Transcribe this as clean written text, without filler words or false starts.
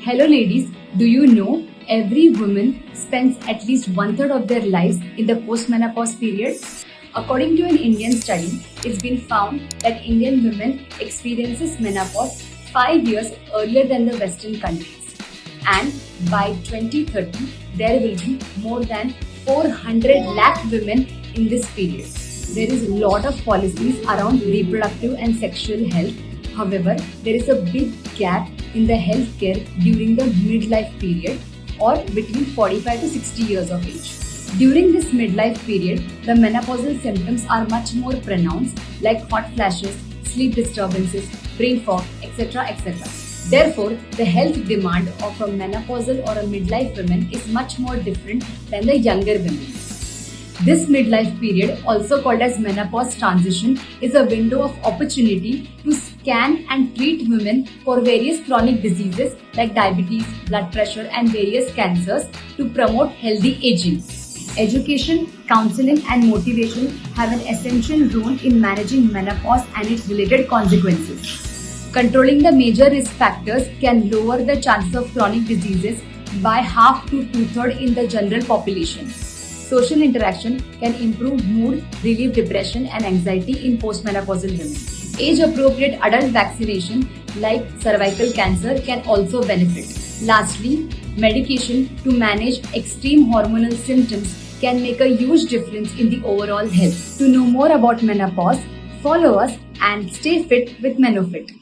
Hello ladies, do you know every woman spends at least one third of their lives in the postmenopause period? According to an Indian study, it's been found that Indian women experiences menopause 5 years earlier than the Western countries. And by 2030, there will be more than 400 lakh women in this period. There is a lot of policies around reproductive and sexual health. However, there is a big gap in the healthcare during the midlife period or between 45 to 60 years of age. During this midlife period, the menopausal symptoms are much more pronounced like hot flashes, sleep disturbances, brain fog, etc. etc. Therefore, the health demand of a menopausal or a midlife woman is much more different than the younger women. This midlife period, also called as menopause transition, is a window of opportunity to scan and treat women for various chronic diseases like diabetes, blood pressure, and various cancers to promote healthy aging. Education, counseling, and motivation have an essential role in managing menopause and its related consequences. Controlling the major risk factors can lower the chances of chronic diseases by half to two-thirds in the general population. Social interaction can improve mood, relieve depression and anxiety in postmenopausal women. Age-appropriate adult vaccination like cervical cancer can also benefit. Lastly, medication to manage extreme hormonal symptoms can make a huge difference in the overall health. To know more about menopause, follow us and stay fit with Menofit.